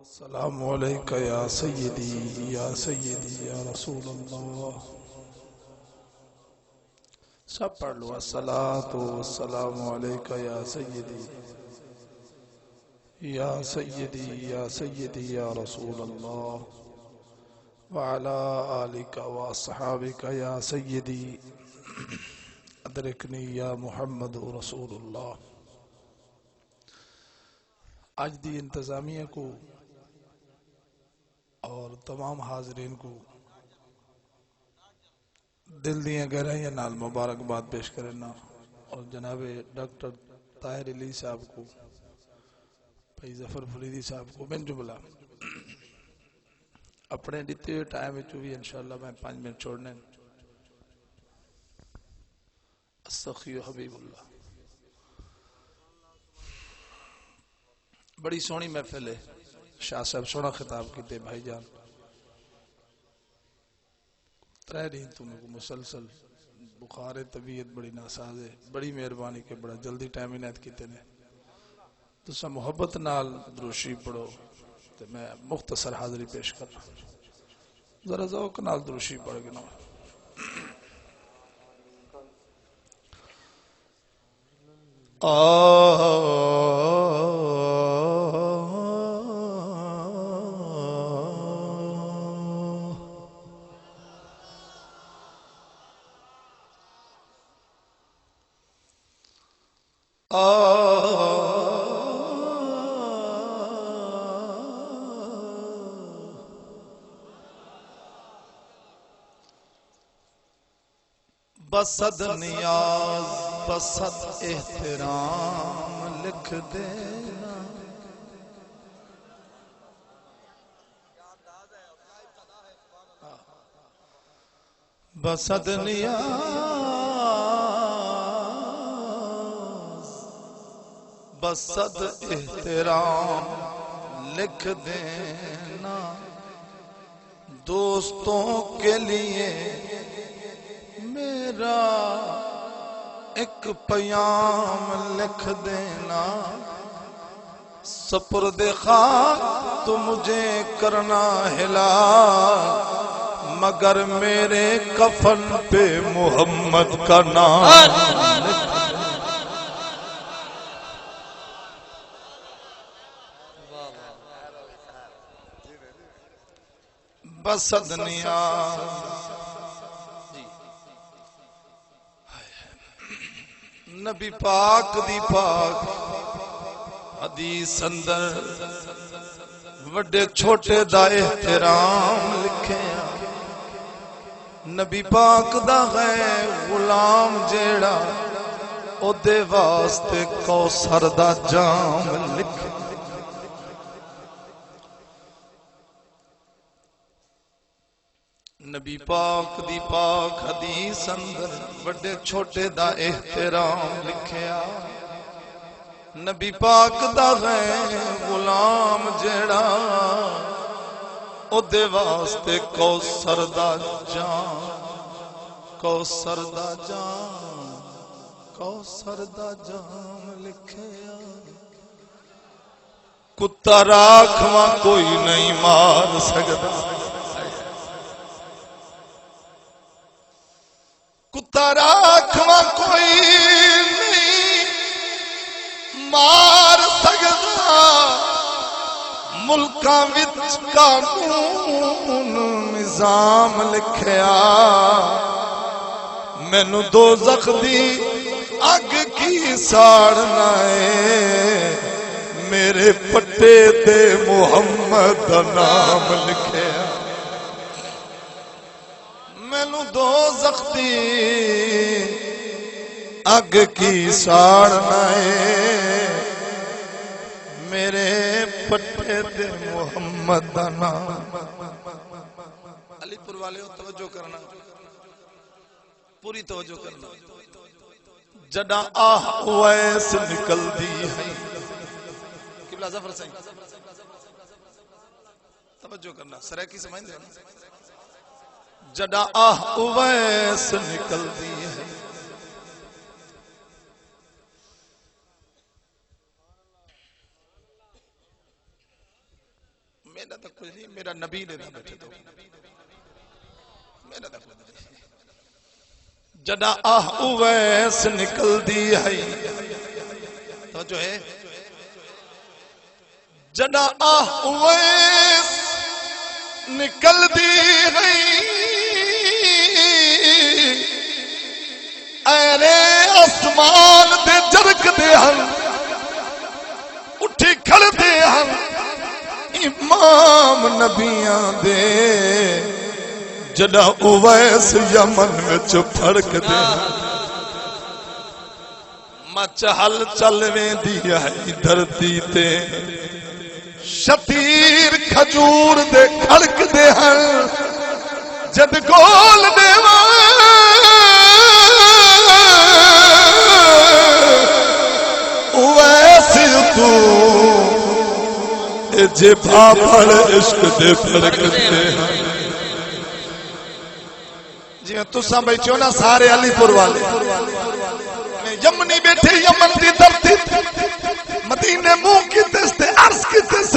السلام علیکہ یا سیدی یا رسول اللہ. سب پڑھ لو. الصلاۃ والسلام علیکہ یا سیدی یا رسول اللہ وعلی آلک واصحابک یا سیدی ادرکنی یا محمد رسول اللہ. آج دی انتظامیہ کو اور تمام حاضرین کو دل دیا گہرائیاں نال مبارکباد پیش کرنا، اور جناب ڈاکٹر طاہر علی صاحب کو، بھائی ظفر فریدی صاحب کو من جملہ اپنے دیتے ہوئے ٹائم میں بھی انشاءاللہ میں 5 منٹ چھوڑنے. السخی حبیب اللہ. بڑی سونی محفل ہے. شاہ صاحب سونا خطاب کیتے. بھائی جان 3 دن تمہیں کو مسلسل بخار طبیعت بڑی ناساز ہے. بڑی مہربانی کے بڑا جلدی ٹائم انعد کیتے نے. تو سا محبت نال دروشی پڑھو تو میں مختصر حاضری پیش کر رہا ہوں. ذرا ذوق نال دروشی پڑھ گنا. بسد نیاز بسد احترام لکھ دینا. بسد نیاز بسد احترام لکھ دینا. دوستوں کے لیے میرا ایک پیام لکھ دینا. سپرد خاک تو مجھے کرنا ہلا، مگر میرے کفن پہ محمد کا نام. بسد نیاز نبی پاک دی پاک حدیث اندر وڈے چھوٹے دا احترام لکھے. نبی پاک دا ہے غلام جیڑا او دے واسطے کوثر دا جام لکھے. نبی پاک دی پاک حدیث اندر وڈے چھوٹے دا احترام لکھیا. نبی پاک دا ہے غلام جیڑا او دے واسطے کوثر دا جام، کوثر دا جام، کوثر دا جام لکھیا. کتا راکھواں کوئی نہیں مار سکدا، کتا راکھواں کوئی نہیں مار سکدا. ملکاں وچ قانون نظام لکھیا. مینوں دوزخ دی اگ کی ساڑنا ہے، میرے پٹے تے محمد دا نام لکھیا. مینوں دوزخ دی اگ کی ساڑنا ہے، میرے پٹے تے محمد دا نام. علی پور والے توجہ کرنا، پوری توجہ کرنا. جڈا آہ ویس نکل دی ہے قبلہ ظفر سے توجہ کرنا سریکی سمجھ دے جڑا آہ اویس نکل دی ہے میرا تو کچھ نہیں میرا نبی نے تھا بیٹھے تو میرا تو کچھ نہیں جڑا آہ اویس نکل دی ہے توجہ ہے جڑا آہ اویس نکل دی ہے ایرے آسمان دے جرک دے ہن اٹھی کھڑ دے ہن امام نبیاں دے جڑا اویس یمن وچ پھڑک دے مچ ہل چل ویندی ہے دھرتی تے شتیر کھجور دے کھڑک دے ہن جد گول دے اویس تو جے بھاپڑ عشق دے پھڑک دے ہن جی میں تساں بیٹھو نا سارے علی پور والے یمنی بیٹھے یمن دی دھرتی مدینے منہ کی دستے عرض کی دس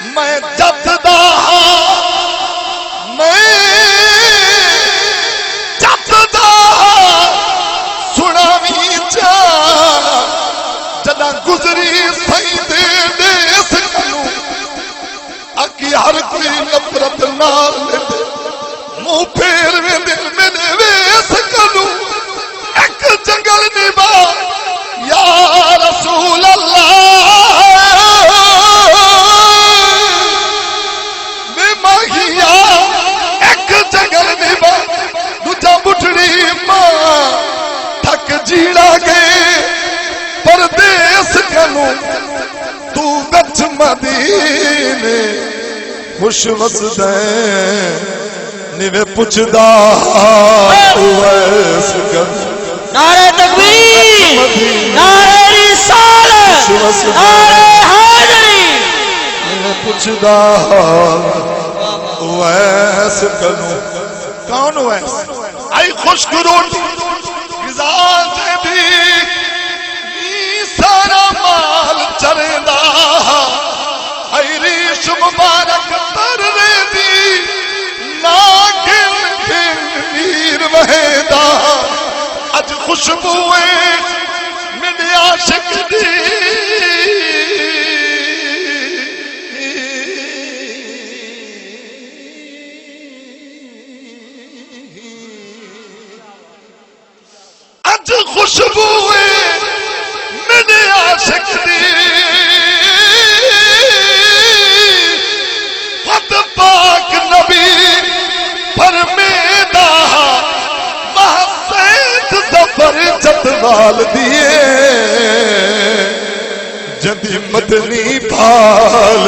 میں جتدا سناوی چا جدا گزری سی دے سکلوں اکی ہر کوئی نفرت نال منہ پھیر میں دل میں دے سکلوں ایک جنگل نبا یا رسول اللہ میں ماہیا ایک جنگل نبا دوجا بٹھڑی ماں تھک جیڑا گئے پردیس کنوں تو بچ مدینے خوش وسدیں نیوے پچھدا اویس کنوں نعرہ تکبیر نعرہ رسالت نعرہ حیدری میں پوچھدا اویس کنوں کون اویس آئی خشک روٹی غذا دے دی سارا مال چردا ہائی ریش مبارک تر دی نا گل گل نیر وہدا اج خوشبوئے میرے عاشق دی اج خوشبوئے میرے عاشق دی خود پاک نبی فرمیدا ظفر جتوال دیے جدی مدنی پال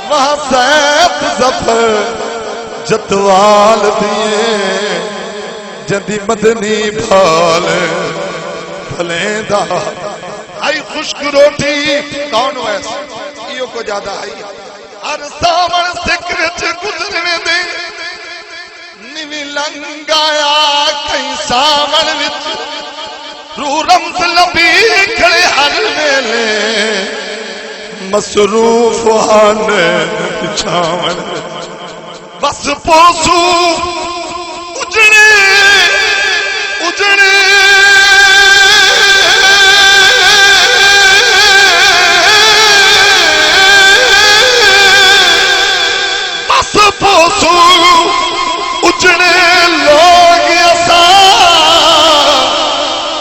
وہاں سیت ظفر جتوال دیے جدی مدنی پال بھلیں دا آئی خشک روٹی کون ویس ایو کو جادہ آئی ہر سامن سکرچ گزرنے دے نیوی لنگایا کئی سامن وچ رو رمز لبی کھڑے ہر ویلے مصروف ہانے پچھاون بس پوسو اجڑے اجڑے بس پوسو اجڑے لوگ ایسا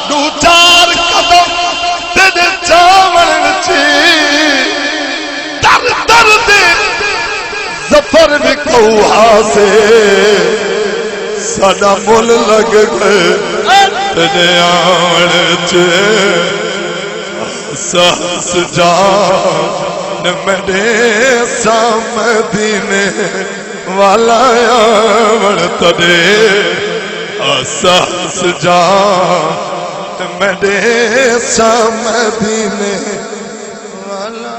دو چار قدم تیرے چاول وچی در در دے ظفر بھی کوہا سے ساڈا مل لگ گئے تیرے آن چے سہس جان میرے سامدینے والا آمن تدے سہس جان میرے مدینے والا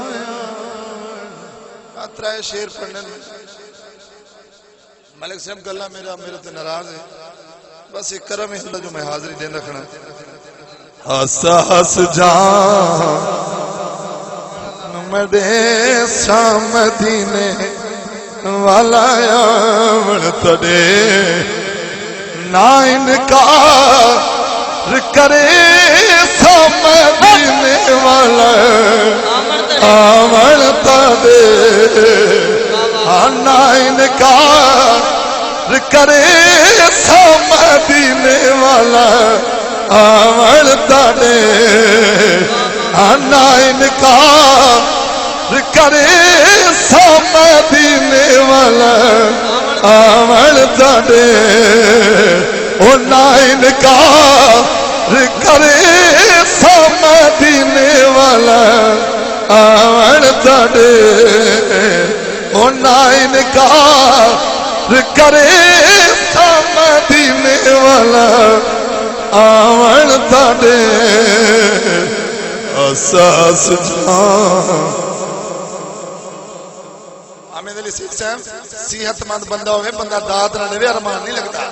ترائے شیر پڑھنے میں ملک صاحب گلہ میرے تے ناراض ہے بس ایک کرم ہے جو میں حاضری دین رکھنا ہس ہس جان میرے مدینے والا آون تڑے نا انکار کرے مدینے والا آون تڑے نا انکار کرے مدینے والا آون تڑے نا انکار کرے مدینے والا آون تڑے او نا انکار کرے مدینے والا آون تڑے او نا انکار کرے مدینے والا آون تڑے اساس جان حامد علی سید صاحب صحت مند بندہ ہوئے بندہ داد نہ لے ارمان نہیں لگتا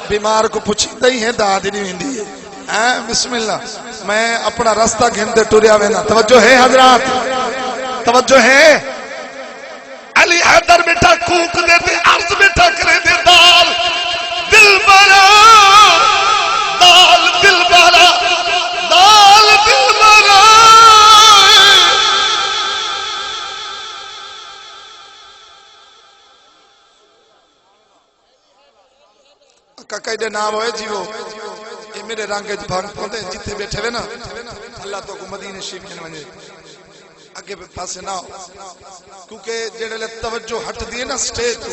بیمار کو پوچھتا ہی ہے داد ہی نہیں ہوندی ہے بسم اللہ میں اپنا راستہ گھنتے ٹریا وینا توجہ ہے حضرات توجہ ہے علی حیدر بیٹا کوک دیتے عرض بیٹا کرے دے دال دل بارا دال دل بارا دال دل بارا کاکا دے نام ہوئے جی وہ یہ میرے رنگ بھانگ پوندے جتے بیٹھے ہوئے نا اللہ تو کو مدینے شریف میں ونجے اگے پاسے نہ ہو کیونکہ جڑے لے توجہ ہٹ دی نا سٹیج تو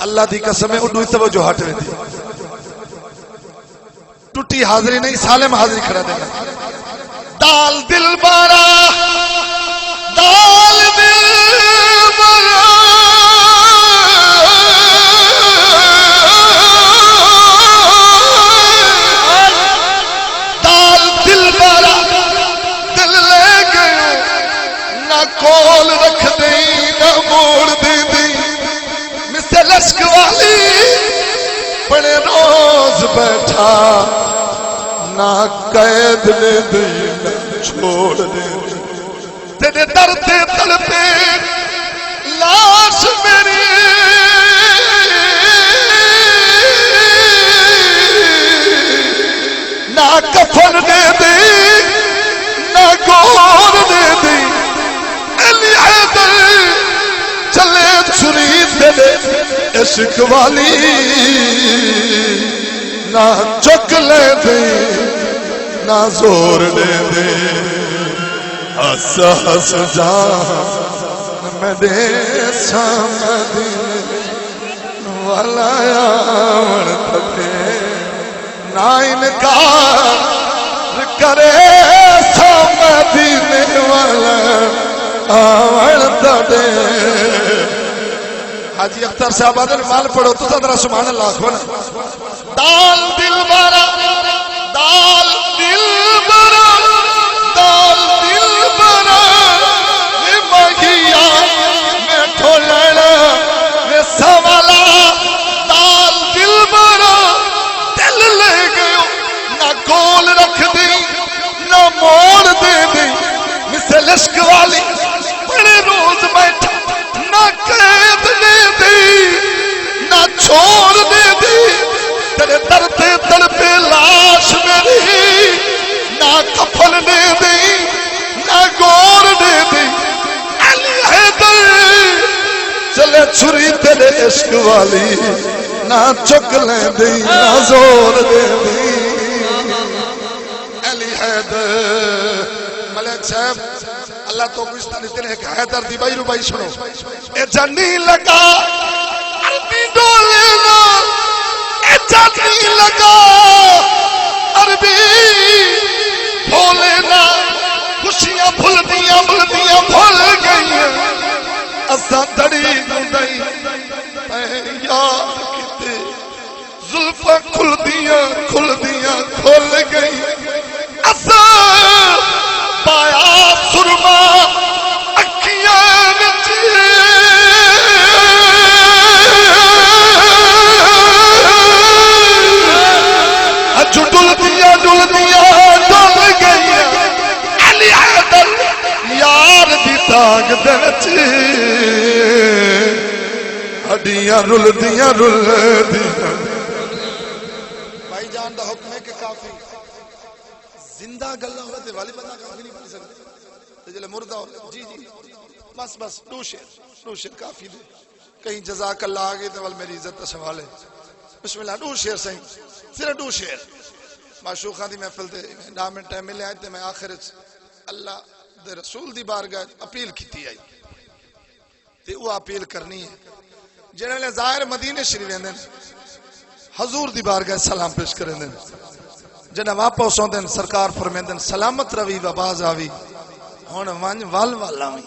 اللہ دی قسم ہے اڈو توجہ ہٹ ویندی ٹوٹی حاضری نہیں سالم حاضری کھڑا دینا دال دل بارا دال دل بارا کول رکھ دی نہ موڑ دی دی مثل لشک والی بڑے روز بیٹھا نہ قید لے دی نہ چھوڑ دی تیرے درد تڑپے لاش میری نہ کفن دے دی نہ گور دے دی علی حیدر چلے چھری تیرے عشق والی نہ چک لے دے نہ زور لے دے ہس ہس جان میرے مدینے والا آون تڑے نا انکار کرے مدینے والا آون تڑے حاجی اختر صاحب آدھر مال پڑھو تو ذرا سبحان اللہ کھونا دال دل بارا دال دل بارا دال دل بارا میں مگیا میں ٹھولڑا میں سوالا دال دل بارا دل لے گئے نہ گول رکھ دی نہ موڑ دے دی مثل عشق والی بڑے روز بیٹھا نہ قید دے دی نہ چھوڑ دے دی تیرے درد تڑپے لاش میری نہ کفن دے دی نہ گور دے دی علی حیدر چلے چھری تیرے عشق والی نہ چک لے دی نہ زور دے دی علی حیدر ملک صاحب اللہ تو گزشتہ اتنے ایک حیدر دی بائی رو بائی سنو اے جانی لگا عربی ڈولینا اے جانی لگا عربی بھولینا خوشیاں بھول دیا بھول گئی اسا دڑی گندائی اے یار کتے زلفہ کھل دیا کھل گئی جلدیاں جل گئی علی حیدر یار دی تاگ دے وچ ہڈیاں رلدیاں رلدیاں بھائی جان دا حکم ہے کہ کافی زندہ گلا ہوگا تے والی بندہ کافی نہیں پڑھ سکتے تے جلے مردہ ہو جی جی بس دو شیر کافی دے کہیں جزاک اللہ آگے تے وال میری عزت تا سوال ہے بسم اللہ دو شیر صحیح صرف دو شیر معشوقاں دی محفل تے نام ٹائم ملے آئے تے میں آخر اللہ دے رسول دی بارگاہ اپیل کیتی آئی تے وہ اپیل کرنی ہے جنہوں نے ظاہر مدینے شریف رہندے حضور دی بارگاہ سلام پیش کریں دیں جنہ واپس ہوندے سرکار فرمیندے سلامت روی و باز آوی ہن ونج ول ول آوی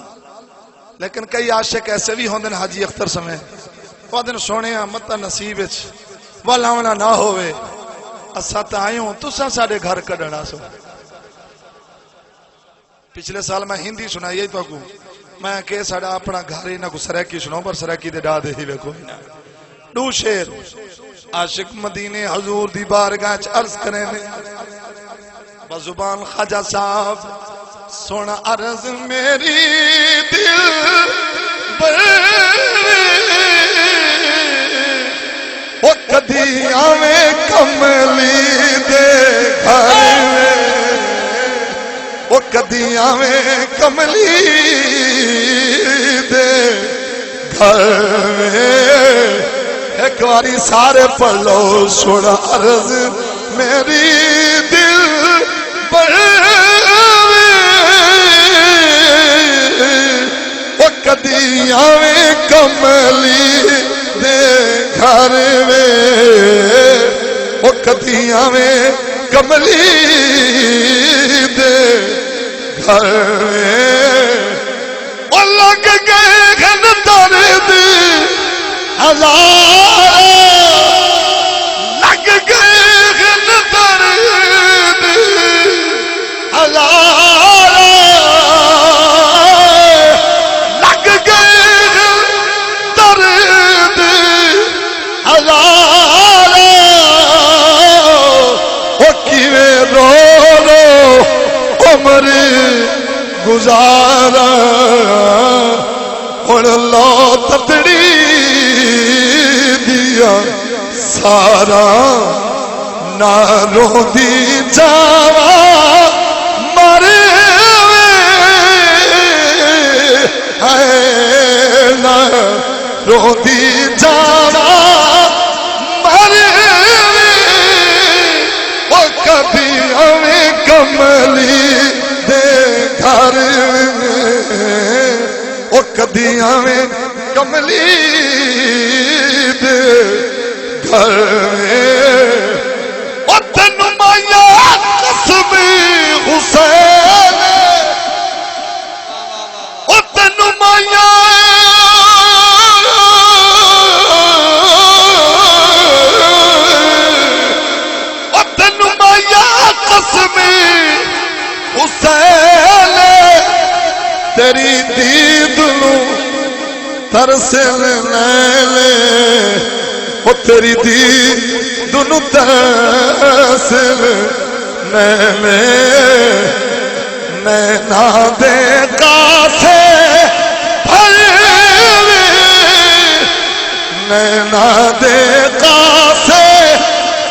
لیکن کئی عاشق ایسے بھی ہوندے حاجی اختر سمے ودن سونے متا نصیب وچ ول آونا نہ ہوئے اسا تے آئے ہوں تساں ساڈے گھر کڈنا سو پچھلے سال میں ہندی سنائی تو کو میں کہ ساڈا اپنا گھر ہی نہ کو سریکی سنو پر سریکی دے ڈا دے ہی ویکھو دو شیر عاشق مدینے حضور دی بارگاہ چ عرض کریں بزبان خواجہ صاحب سونا عرض میری دل بر وہ کدی آویں کملی دے گھر میں وہ کدی آویں کملی دے گھر میں ایک باری سارے پڑھ لو سونا عرض میری دل بر وہ کدی آویں کملی دے گھر میں وہ کدی آویں کملی دے گھر میں وہ لگ گئے گھن درد ہزار لگ گئے گھن درد ہزار لگ گئے گھن درد ہزار وہ کیویں رو رو عمر گزارا ہن لو تتڑی دیا سارا نہ رو دی جاوا مرے ہے نہ رو دی جاوا مرے وہ کبھی ہمیں کملی دے گھر میں وہ کبھی ہمیں کملی دے گھر میں وہ تینوں مایا قسم حسین وہ تینوں مایا وہ تینوں مایا قسم حسین تیری دید نو ترسل نیلے وہ تیری دید نو ترسل نیلے نینا دے کاسے بھروے نینا دے کاسے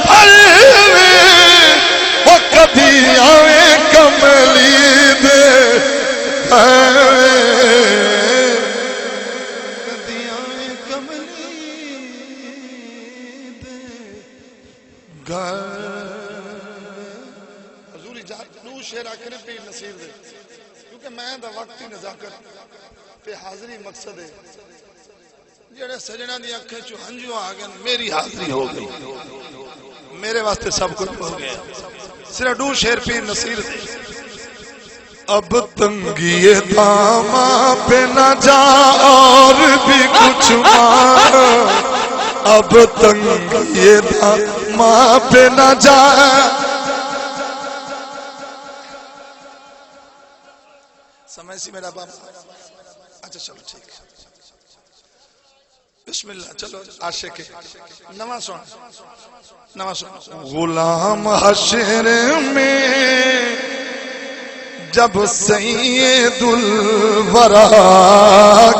بھروے وہ کبھی آویں کملی دے کیونکہ میں دا وقت ہی نزاکت پہ حاضری مقصد ہے جڑے سجنہ دی اکھیں چو ہنجو آگئے میری حاضری ہو گئی میرے واسطے سب کچھ ہو گیا صرف دو شیر پیر نصیر دے اب تنگی داما پہ نہ جا اور بھی کچھ مانا اب تنگی داما پہ نہ جا سمجھ سی میرا باپ اچھا چلو ٹھیک بسم اللہ چلو عاشق نواں سن نواں سن غلام حشر میں جب سید الورا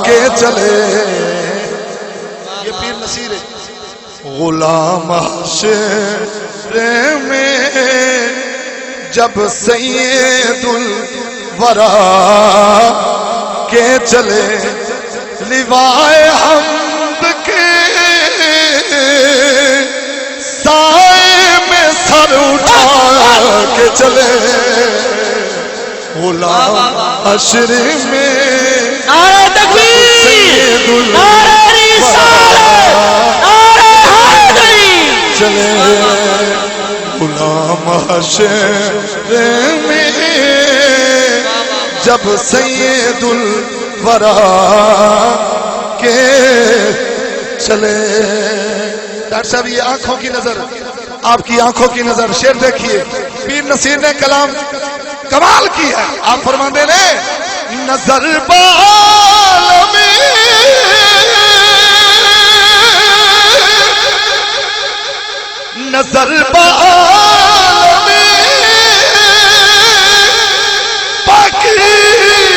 کے چلے، یہ پیر نصیر ہے، غلام حشر میں جب سید الورا کے چلے، لیوائے حمد کے سائے میں سر اٹھا کے چلے، غلام حشر میں نعرہ تکبیر، نعرہ رسالت، نعرہ حیدری چلے، غلام حشر میں جب سید الورا کے چلے۔ ڈاکٹر صاحب یہ آنکھوں کی نظر، آپ کی آنکھوں کی نظر، شعر دیکھیے پیر نصیر نے کلام کمال کی ہے۔ آپ فرماندے نے نظر بالم نظر بالم پاکیزگی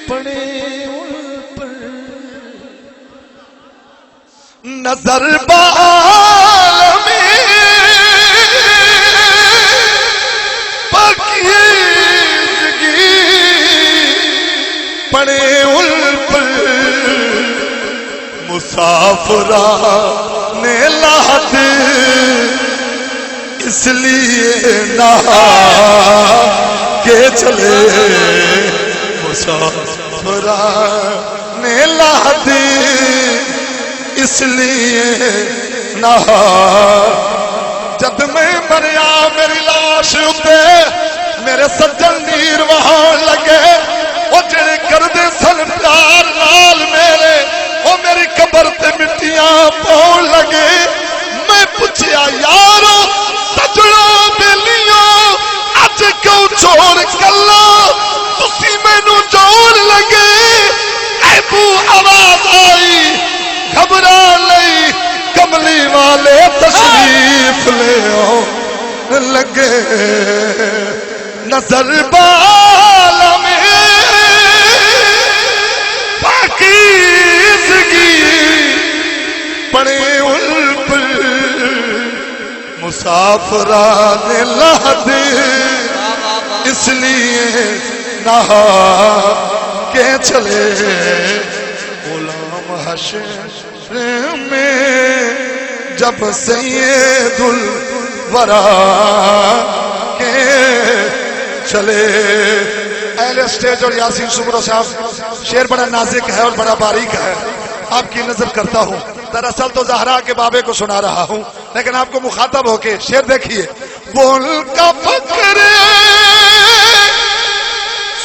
پڑے ان پر، نظر بالم پڑے ان پر، مسافران لحد اس لیے نہا کے چلے، مسافران لحد اس لیے نہا، جد میں مریا میری لاش اتے میرے سجن نیر وہاں لگے، وہ جڑے کردے سن پیار نال میرے، وہ میری قبر تے مٹیاں پاؤں لگے، میں پوچھیا یارو سجڑوں بیلیوں اج کیوں چھوڑ کلا، تسی مینوں جوڑ لگے، اے بو آواز آئی گھبرا لئی، کملی والے تشریف لے آؤ لگے، نظر بالم پاکیزگی پڑے ان پر، مسافران لحد اس لیے نہا کے چلے، غلام حشر میں جب سید الورا کے چلے۔ اہل اسٹیج اور یاسین سمرو صاحب شعر بڑا نازک ہے اور بڑا باریک ہے، آپ کی نظر کرتا ہوں، دراصل تو زہرا کے بابے کو سنا رہا ہوں، لیکن آپ کو مخاطب ہو کے شعر دیکھیے۔ بول کا فکر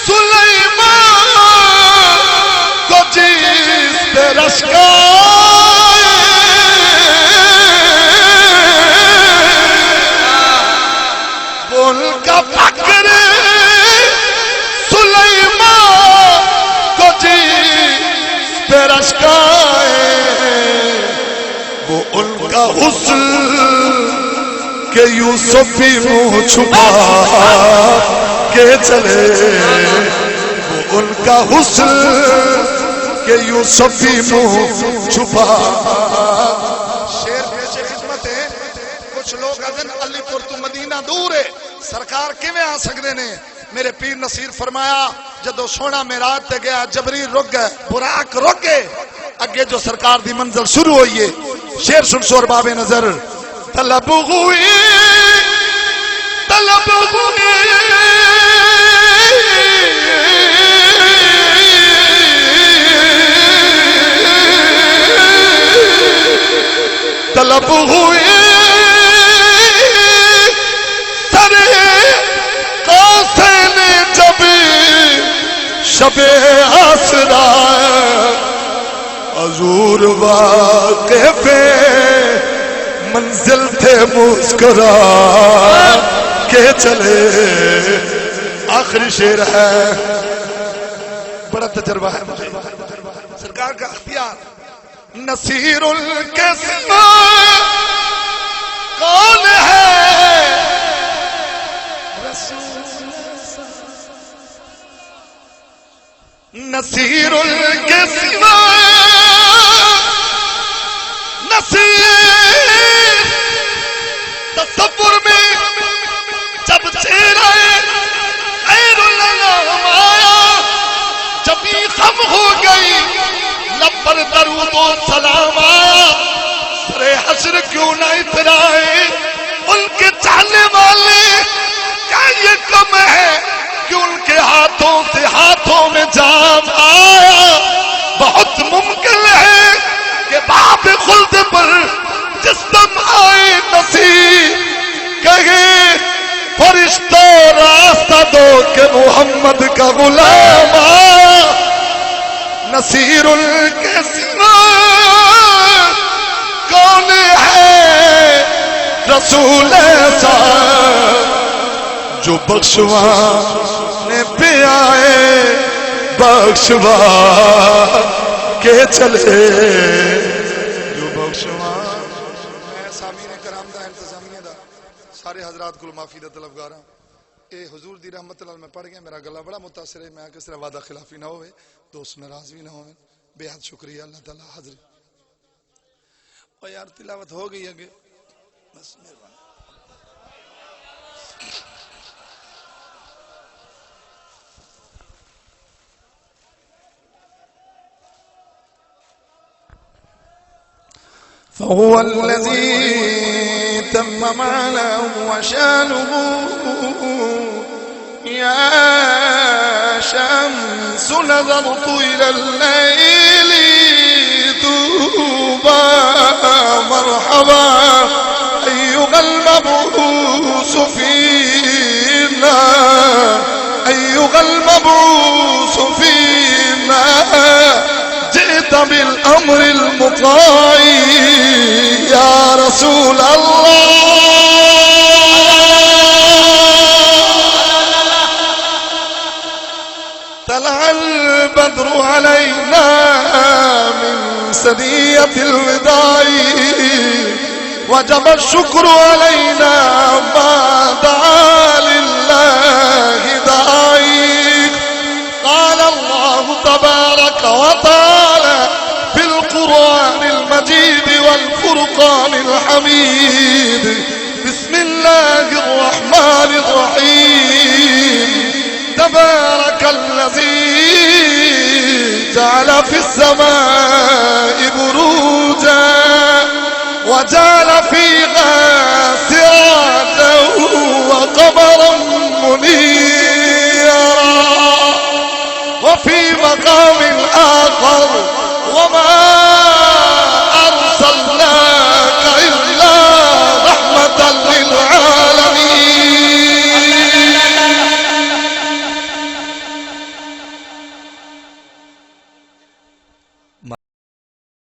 سلیمان کو جس پہ رشکا، بول کا فکر سلیمان کو جس پہ رشکا، وہ ان کا حسن کہ یوسفی منہ چھپا کے چلے، وہ ان کا حسن کہ یوسفی منہ چھپا۔ شیر پیش خدمت ہے، کچھ لوگ ادن علی پور تو مدینہ دور ہے، سرکار کیویں آ سکدے نے؟ میرے پیر نصیر فرمایا جدو سونا معراج تے گیا جبریل رک گئے، براق رک گئے، اگے جو سرکار دی منزل شروع ہوئی ہے۔ شیر سن سو ارباب نظر، طلب ہوئی طلب ہوئی طلب ہوئی سر قاسین جب شب آسرا، حضور واقف منزل تھے مسکرا کے چلے۔ آخری شعر ہے، بڑا تجربہ ہے مجھے، سرکار کا اختیار نصیر القسم کون ہے نصیر القسم نصیر تصور میں جب چہرہ خیر الانام آیا جب ہی خم ہو گئی لب پر درود و سلام آیا سر حشر کیوں نہ اترائے ان کے چاہنے والے کیا یہ کم ہے کہ ان کے ہاتھوں سے ہاتھوں میں جام آیا بہت ممکن ہے کہ باب خلد پر جس دم آئے نصیر کہے فرشتوں راستہ دو کہ محمد کا غلام آیا نصیر القسم کون ہے رسول ایسا جو بخشوانے پہ آئے بخشوا کے چلے جو بخشوانے میں سامعین کرام دا انتظامیہ دا سارے حضرات کو معافی دا طلبگار ہوں اے حضور دی رحمت اللہ میں پڑھ گیا میرا گلہ بڑا متاثر ہے میں کس طرح وعدہ خلافی نہ ہوئے دوست ناراض بھی نہ ہوئے بے حد شکریہ اللہ تعالیٰ حاضر اور یار تلاوت ہو گئی ہے بس مہربانی فهو الذي تم معناه وشانه يا شمس نظرت إلى الليل توبا مرحبا أيها المبعوث فينا أيها المبعوث فينا جئت بالأمر المطاع يا رسول الله طلع البدر علينا من ثنية الوداع وجب الشكر علينا ما دعا لله داعي قال الله تبارك وتعالى في القرآن المجيد والفرقان الحميد بسم الله الرحمن الرحيم تبارك الذي جعل في السماء بروجا وجعل فيها سراجا وقمرا منيرا